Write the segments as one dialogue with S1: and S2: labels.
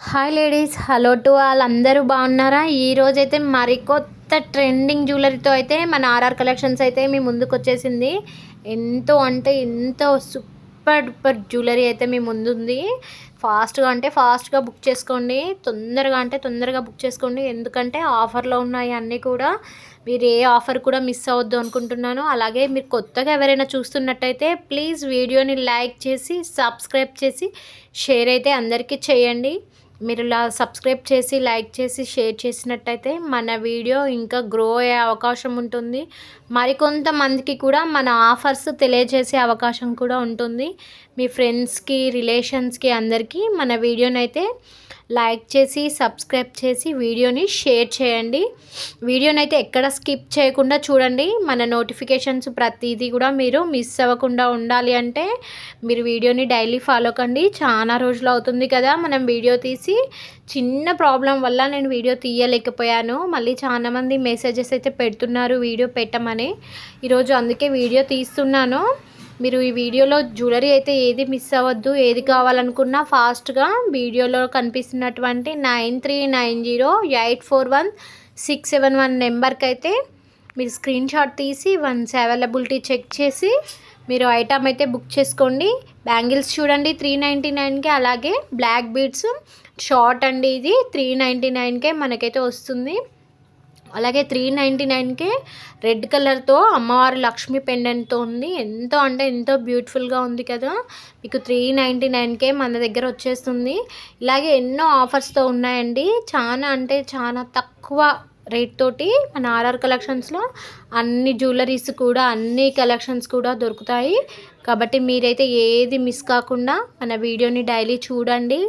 S1: Hi ladies, hello to all. అందరూ బాగున్నారా? ఈరోజైతే మరికొత్త ట్రెండింగ్ జ్యువెలరీతో అయితే మన ఆర్ఆర్ కలెక్షన్స్ అయితే మీ ముందుకు వచ్చేసింది. ఎంతో అంటే ఎంతో సూపర్ డూపర్ జ్యువెలరీ అయితే మీ ముందుంది. ఫాస్ట్గా బుక్ చేసుకోండి. తొందరగా బుక్ చేసుకోండి. ఎందుకంటే ఆఫర్లో ఉన్నాయి అన్నీ కూడా. మీరు ఏ ఆఫర్ కూడా మిస్ అవ్వద్దు అనుకుంటున్నాను. అలాగే మీరు కొత్తగా ఎవరైనా చూస్తున్నట్టయితే ప్లీజ్ వీడియోని లైక్ చేసి సబ్స్క్రైబ్ చేసి షేర్ అయితే అందరికీ చేయండి. మీరు ఇలా సబ్స్క్రైబ్ చేసి లైక్ చేసి షేర్ చేసినట్టయితే మన వీడియో ఇంకా గ్రో అయ్యే అవకాశం ఉంటుంది. మరికొంతమందికి కూడా మన ఆఫర్స్ తెలియజేసే అవకాశం కూడా ఉంటుంది. మీ ఫ్రెండ్స్కి రిలేషన్స్కి అందరికీ మన వీడియోనైతే లైక్ చేసి సబ్స్క్రైబ్ చేసి వీడియోని షేర్ చేయండి. వీడియోనైతే ఎక్కడ స్కిప్ చేయకుండా చూడండి. మన నోటిఫికేషన్స్ ప్రతిదీ కూడా మీరు మిస్ అవ్వకుండా ఉండాలి అంటే మీరు వీడియోని డైలీ ఫాలో కండి. చాలా రోజులు అవుతుంది కదా మనం వీడియో తీసి. చిన్న ప్రాబ్లం వల్ల నేను వీడియో తీయలేకపోయాను. మళ్ళీ చాలామంది మెసేజెస్ అయితే పెడుతున్నారు వీడియో పెట్టమని. ఈరోజు అందుకే వీడియో తీస్తున్నాను. మీరు ఈ వీడియోలో జ్యువెలరీ అయితే ఏది మిస్ అవ్వద్దు. ఏది కావాలనుకున్నా ఫాస్ట్గా వీడియోలో కనిపిస్తున్నటువంటి 9390841671 నెంబర్కి అయితే మీరు స్క్రీన్ షాట్ తీసి వన్స్ అవైలబిలిటీ చెక్ చేసి మీరు ఐటమ్ అయితే బుక్ చేసుకోండి. బ్యాంగిల్స్ చూడండి 399కే, అలాగే బ్లాక్ బీడ్స్ షార్ట్ అండి, ఇది 399కే మనకైతే వస్తుంది. అలాగే 399కే రెడ్ కలర్తో అమ్మవారి లక్ష్మీ పెండెంట్తో ఉంది. ఎంతో అంటే ఎంతో బ్యూటిఫుల్గా ఉంది కదా. మీకు 399కే మన దగ్గర వచ్చేస్తుంది. ఇలాగే ఎన్నో ఆఫర్స్తో ఉన్నాయండి. చాలా అంటే చాలా తక్కువ రేట్ తోటి మన ఆర్ఆర్ కలెక్షన్స్లో అన్ని జ్యువెలరీస్ కూడా అన్ని కలెక్షన్స్ కూడా దొరుకుతాయి. కాబట్టి మీరైతే ఏది మిస్ కాకుండా మన వీడియోని డైలీ చూడండి,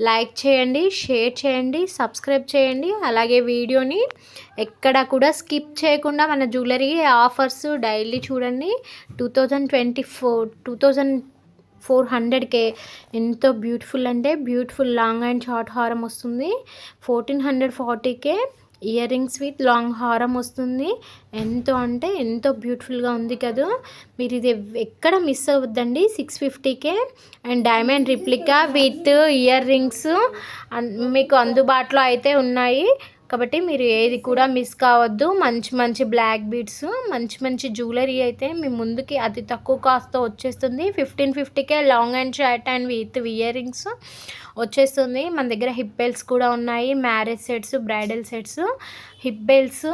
S1: లైక్ చేయండి, షేర్ చేయండి, సబ్స్క్రైబ్ చేయండి. అలాగే వీడియోని ఎక్కడ కూడా స్కిప్ చేయకుండా మన జ్యువెలరీ ఆఫర్స్ డైలీ చూడండి. 2400కే ఎంతో బ్యూటిఫుల్ అంటే బ్యూటిఫుల్ లాంగ్ అండ్ షార్ట్ హారం వస్తుంది. 1440కే ఇయర్ రింగ్స్ విత్ లాంగ్ హారం వస్తుంది. ఎంతో అంటే ఎంతో బ్యూటిఫుల్గా ఉంది కదా. మీరు ఇది ఎక్కడ మిస్ అవ్వద్దండి. 650కే and diamond replica with ear rings మీకు అందుబాటులో అయితే ఉన్నాయి. కాబట్టి మీరు ఏది కూడా మిస్ కావద్దు. మంచి మంచి బ్లాక్ బీడ్స్, మంచి మంచి జ్యువెలరీ అయితే మీ ముందుకి అతి తక్కువ కాస్ట్తో వచ్చేస్తుంది. 1550కే long and short and with ear rings వచ్చేస్తుంది. మన దగ్గర హిప్ బెల్ట్స్ కూడా ఉన్నాయి. Marriage sets, bridal sets, hip belts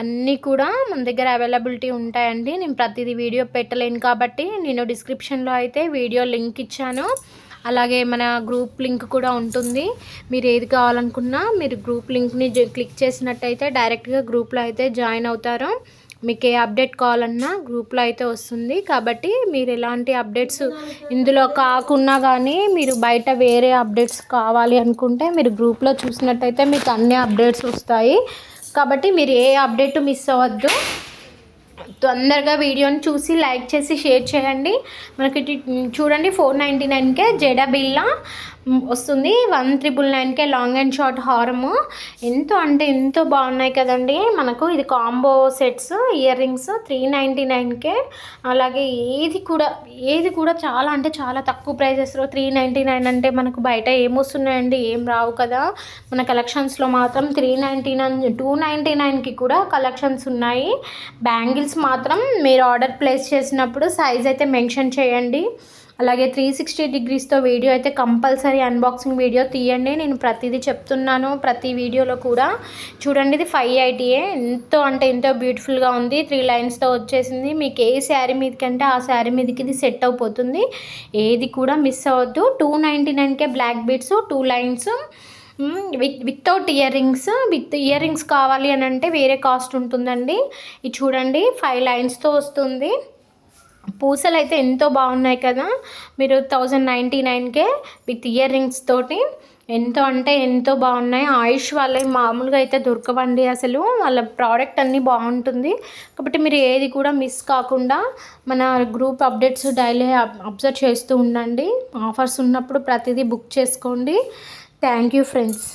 S1: అన్నీ కూడా మన దగ్గర అవైలబిలిటీ ఉంటాయండి. నేను ప్రతిదీ వీడియో పెట్టలేను కాబట్టి నేను డిస్క్రిప్షన్లో అయితే వీడియో లింక్ ఇచ్చాను. అలాగే మన గ్రూప్ లింక్ కూడా ఉంటుంది. మీరు ఏది కావాలనుకున్నా మీరు గ్రూప్ లింక్ని క్లిక్ చేసినట్టయితే డైరెక్ట్గా గ్రూప్లో అయితే జాయిన్ అవుతారు. మీకు ఏ అప్డేట్ కావాలన్నా గ్రూప్లో అయితే వస్తుంది. కాబట్టి మీరు ఎలాంటి అప్డేట్స్ ఇందులో కాకున్నా కానీ మీరు బయట వేరే అప్డేట్స్ కావాలి అనుకుంటే మీరు గ్రూప్లో చూసినట్టయితే మీకు అన్ని అప్డేట్స్ వస్తాయి. కాబట్టి మీరు ఏ అప్డేట్ మిస్ అవ్వద్దు. తొందరగా వీడియోని చూసి లైక్ చేసి షేర్ చేయండి. మనకి చూడండి 499కే జడ బిల్లా వస్తుంది. 1999కే లాంగ్ అండ్ షార్ట్ హారము. ఎంతో అంటే ఎంతో బాగున్నాయి కదండి. మనకు ఇది కాంబో సెట్స్ ఇయర్ రింగ్స్ 399కే. అలాగే ఏది కూడా చాలా అంటే చాలా తక్కువ ప్రైజెస్లో 399 అంటే మనకు బయట ఏమొస్తున్నాయండి, ఏం రావు కదా. మన కలెక్షన్స్లో మాత్రం 399 299కి కూడా కలెక్షన్స్ ఉన్నాయి. బ్యాంగిల్స్ మాత్రం మీరు ఆర్డర్ ప్లేస్ చేసినప్పుడు సైజ్ అయితే మెన్షన్ చేయండి. అలాగే 360 డిగ్రీస్తో వీడియో అయితే కంపల్సరీ అన్బాక్సింగ్ వీడియో తీయండి. నేను ప్రతిదీ చెప్తున్నాను ప్రతి వీడియోలో కూడా. చూడండి ఇది 580 ఎంతో అంటే ఎంతో బ్యూటిఫుల్గా ఉంది. 3 లైన్స్తో వచ్చేసింది. మీకు ఏ శారీ మీదకంటే ఆ శారీ మీదకి ఇది సెట్ అయిపోతుంది. ఏది కూడా మిస్ అవ్వద్దు. 299కే black beads 2 lines without ear rings. With ear rings కావాలి అని అంటే వేరే కాస్ట్ ఉంటుందండి. ఇది చూడండి 5 లైన్స్తో వస్తుంది. పూసలు అయితే ఎంతో బాగున్నాయి కదా. మీరు 1099కే విత్ ఇయర్ రింగ్స్ తోటి ఎంతో అంటే ఎంతో బాగున్నాయి. ఆయుష్ వాళ్ళవి మామూలుగా అయితే దొరకవండి అసలు. వాళ్ళ ప్రోడక్ట్ అన్నీ బాగుంటుంది. కాబట్టి మీరు ఏది కూడా మిస్ కాకుండా మన గ్రూప్ అప్డేట్స్ డైలీ అబ్జర్వ్ చేస్తూ ఉండండి. ఆఫర్స్ ఉన్నప్పుడు ప్రతిదీ బుక్ చేసుకోండి. Thank you friends.